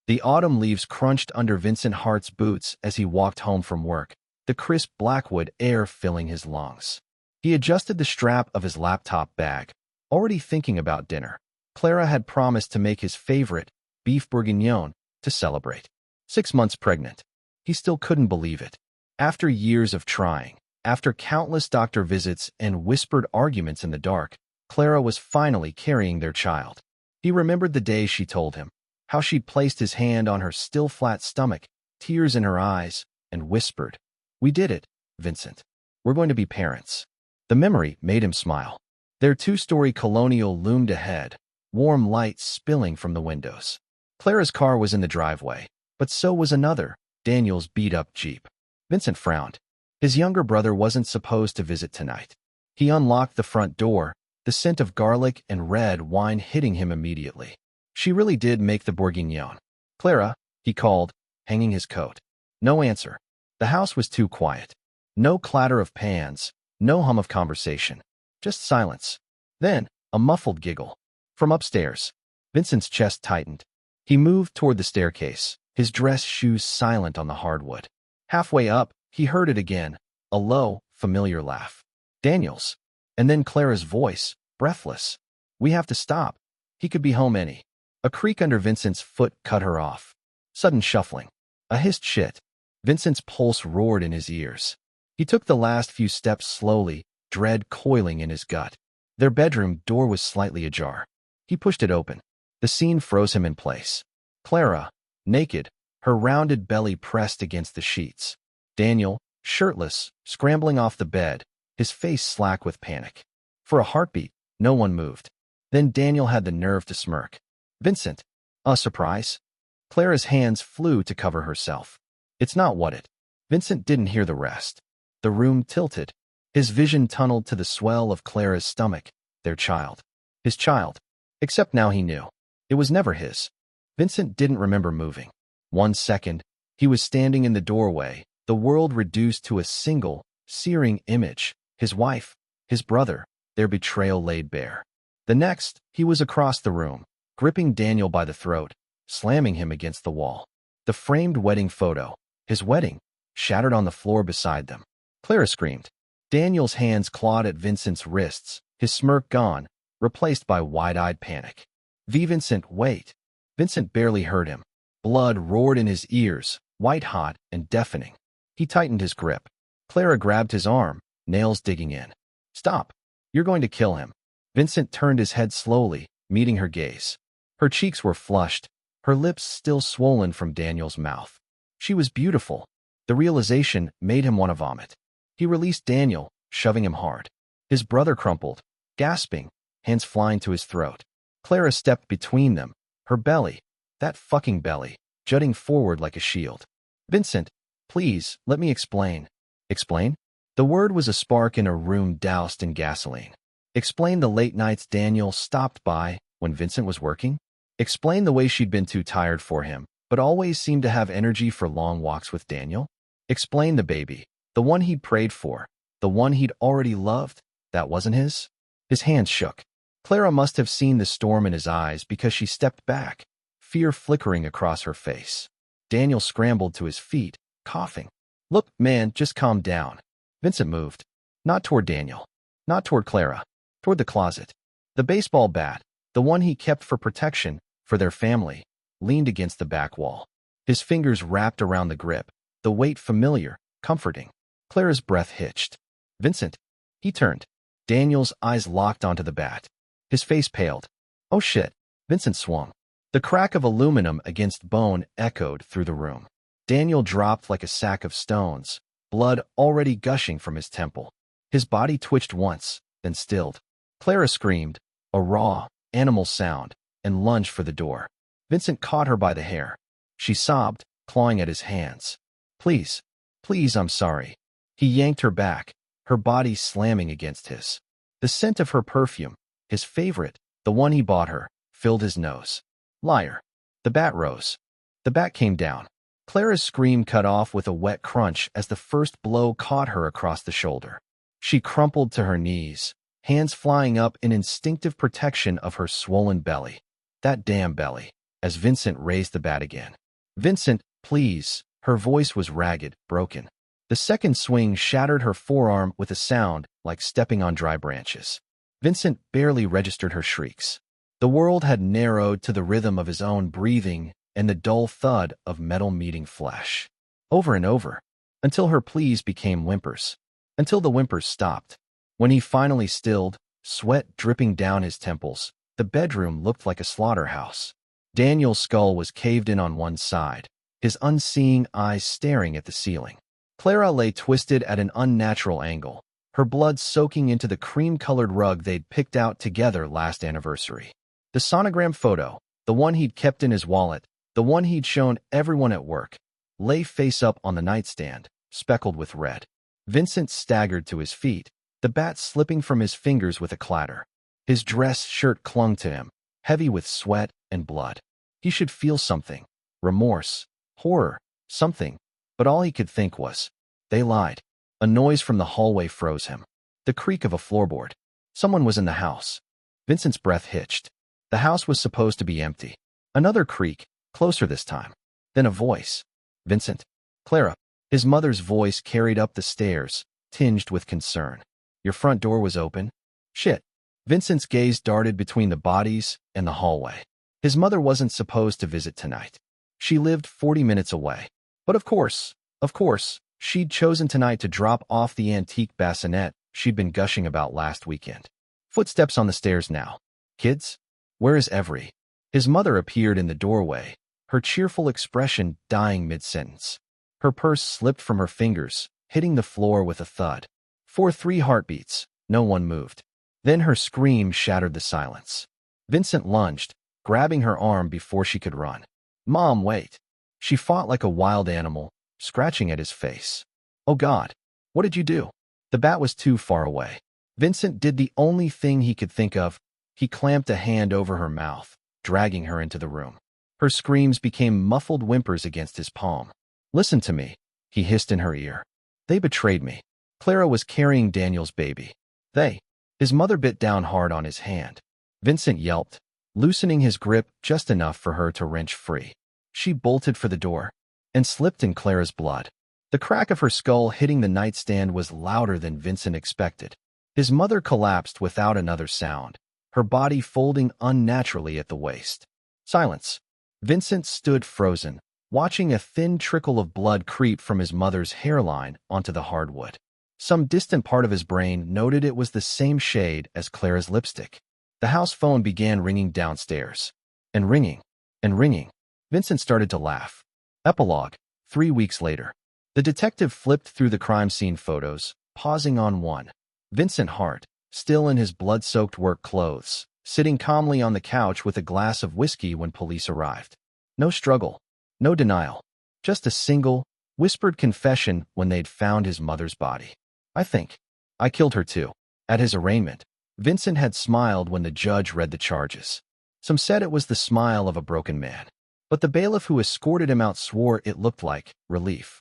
The autumn leaves crunched under Vincent Hart's boots as he walked home from work, the crisp Blackwood air filling his lungs. He adjusted the strap of his laptop bag, already thinking about dinner. Clara had promised to make his favorite, beef bourguignon, to celebrate. 6 months pregnant. He still couldn't believe it. After years of trying, after countless doctor visits and whispered arguments in the dark, Clara was finally carrying their child. He remembered the day she told him, how she'd placed his hand on her still flat stomach, tears in her eyes, and whispered, "We did it, Vincent. We're going to be parents." The memory made him smile. Their 2-story colonial loomed ahead, warm light spilling from the windows. Clara's car was in the driveway, but so was another, Daniel's beat-up Jeep. Vincent frowned. His younger brother wasn't supposed to visit tonight. He unlocked the front door, the scent of garlic and red wine hitting him immediately. She really did make the bourguignon. "Clara," he called, hanging his coat. No answer. The house was too quiet. No clatter of pans, no hum of conversation. Just silence. Then, a muffled giggle. From upstairs. Vincent's chest tightened. He moved toward the staircase, his dress shoes silent on the hardwood. Halfway up, he heard it again, a low, familiar laugh. Daniel's. And then Clara's voice, breathless. "We have to stop. He could be home any." A creak under Vincent's foot cut her off. Sudden shuffling. A hissed shit. Vincent's pulse roared in his ears. He took the last few steps slowly, dread coiling in his gut. Their bedroom door was slightly ajar. He pushed it open. The scene froze him in place. Clara, naked, her rounded belly pressed against the sheets. Daniel, shirtless, scrambling off the bed, his face slack with panic. For a heartbeat, no one moved. Then Daniel had the nerve to smirk. "Vincent." "A surprise?" Clara's hands flew to cover herself. "It's not what it." Vincent didn't hear the rest. The room tilted. His vision tunneled to the swell of Clara's stomach, their child. His child. Except now he knew. It was never his. Vincent didn't remember moving. 1 second, he was standing in the doorway, the world reduced to a single, searing image. His wife, his brother, their betrayal laid bare. The next, he was across the room, gripping Daniel by the throat, slamming him against the wall. The framed wedding photo, his wedding, shattered on the floor beside them. Clara screamed. Daniel's hands clawed at Vincent's wrists, his smirk gone, replaced by wide-eyed panic. Vincent, wait." Vincent barely heard him. Blood roared in his ears, white-hot and deafening. He tightened his grip. Clara grabbed his arm, nails digging in. "Stop. You're going to kill him." Vincent turned his head slowly, meeting her gaze. Her cheeks were flushed, her lips still swollen from Daniel's mouth. She was beautiful. The realization made him want to vomit. He released Daniel, shoving him hard. His brother crumpled, gasping, hands flying to his throat. Clara stepped between them, her belly, that fucking belly, jutting forward like a shield. "Vincent, please, let me explain." "Explain?" The word was a spark in a room doused in gasoline. Explain the late nights Daniel stopped by when Vincent was working? Explain the way she'd been too tired for him, but always seemed to have energy for long walks with Daniel? Explain the baby, the one he'd prayed for, the one he'd already loved, that wasn't his? His hands shook. Clara must have seen the storm in his eyes because she stepped back, fear flickering across her face. Daniel scrambled to his feet, coughing. "Look, man, just calm down." Vincent moved. Not toward Daniel. Not toward Clara. Toward the closet. The baseball bat, the one he kept for protection, for their family, leaned against the back wall. His fingers wrapped around the grip, the weight familiar, comforting. Clara's breath hitched. "Vincent." He turned. Daniel's eyes locked onto the bat. His face paled. "Oh shit." Vincent swung. The crack of aluminum against bone echoed through the room. Daniel dropped like a sack of stones, blood already gushing from his temple. His body twitched once, then stilled. Clara screamed, a raw, animal sound, and lunged for the door. Vincent caught her by the hair. She sobbed, clawing at his hands. "Please, please, I'm sorry." He yanked her back, her body slamming against his. The scent of her perfume, his favorite, the one he bought her, filled his nose. Liar. The bat rose. The bat came down. Clara's scream cut off with a wet crunch as the first blow caught her across the shoulder. She crumpled to her knees, hands flying up in instinctive protection of her swollen belly. That damn belly. as Vincent raised the bat again. "Vincent, please." Her voice was ragged, broken. The second swing shattered her forearm with a sound like stepping on dry branches. Vincent barely registered her shrieks. The world had narrowed to the rhythm of his own breathing and the dull thud of metal meeting flesh. Over and over, until her pleas became whimpers. Until the whimpers stopped. When he finally stilled, sweat dripping down his temples, the bedroom looked like a slaughterhouse. Daniel's skull was caved in on one side, his unseeing eyes staring at the ceiling. Clara lay twisted at an unnatural angle, her blood soaking into the cream-colored rug they'd picked out together last anniversary. The sonogram photo, the one he'd kept in his wallet, the one he'd shown everyone at work, lay face up on the nightstand, speckled with red. Vincent staggered to his feet, the bat slipping from his fingers with a clatter. His dress shirt clung to him, heavy with sweat and blood. He should feel something. Remorse. Horror. Something. But all he could think was, they lied. A noise from the hallway froze him. The creak of a floorboard. Someone was in the house. Vincent's breath hitched. The house was supposed to be empty. Another creak, closer this time. Then a voice. "Vincent." "Clara." His mother's voice carried up the stairs, tinged with concern. "Your front door was open." "Shit." Vincent's gaze darted between the bodies and the hallway. His mother wasn't supposed to visit tonight. She lived 40 minutes away. But of course, she'd chosen tonight to drop off the antique bassinet she'd been gushing about last weekend. Footsteps on the stairs now. "Kids? Where is Every?" His mother appeared in the doorway, her cheerful expression dying mid-sentence. Her purse slipped from her fingers, hitting the floor with a thud. For 3 heartbeats, no one moved. Then her scream shattered the silence. Vincent lunged, grabbing her arm before she could run. "Mom, wait." She fought like a wild animal, scratching at his face. "Oh God, what did you do?" The bat was too far away. Vincent did the only thing he could think of. He clamped a hand over her mouth, dragging her into the room. Her screams became muffled whimpers against his palm. "Listen to me," he hissed in her ear. "They betrayed me." Clara was carrying Daniel's baby. "They." His mother bit down hard on his hand. Vincent yelped, loosening his grip just enough for her to wrench free. She bolted for the door and slipped in Clara's blood. The crack of her skull hitting the nightstand was louder than Vincent expected. His mother collapsed without another sound, her body folding unnaturally at the waist. Silence. Vincent stood frozen, watching a thin trickle of blood creep from his mother's hairline onto the hardwood. Some distant part of his brain noted it was the same shade as Clara's lipstick. The house phone began ringing downstairs. And ringing. And ringing. Vincent started to laugh. Epilogue. 3 weeks later. The detective flipped through the crime scene photos, pausing on one. Vincent Hart, still in his blood-soaked work clothes, sitting calmly on the couch with a glass of whiskey when police arrived. No struggle. No denial. Just a single, whispered confession when they'd found his mother's body. I killed her too." At his arraignment, Vincent had smiled when the judge read the charges. Some said it was the smile of a broken man. But the bailiff who escorted him out swore it looked like relief.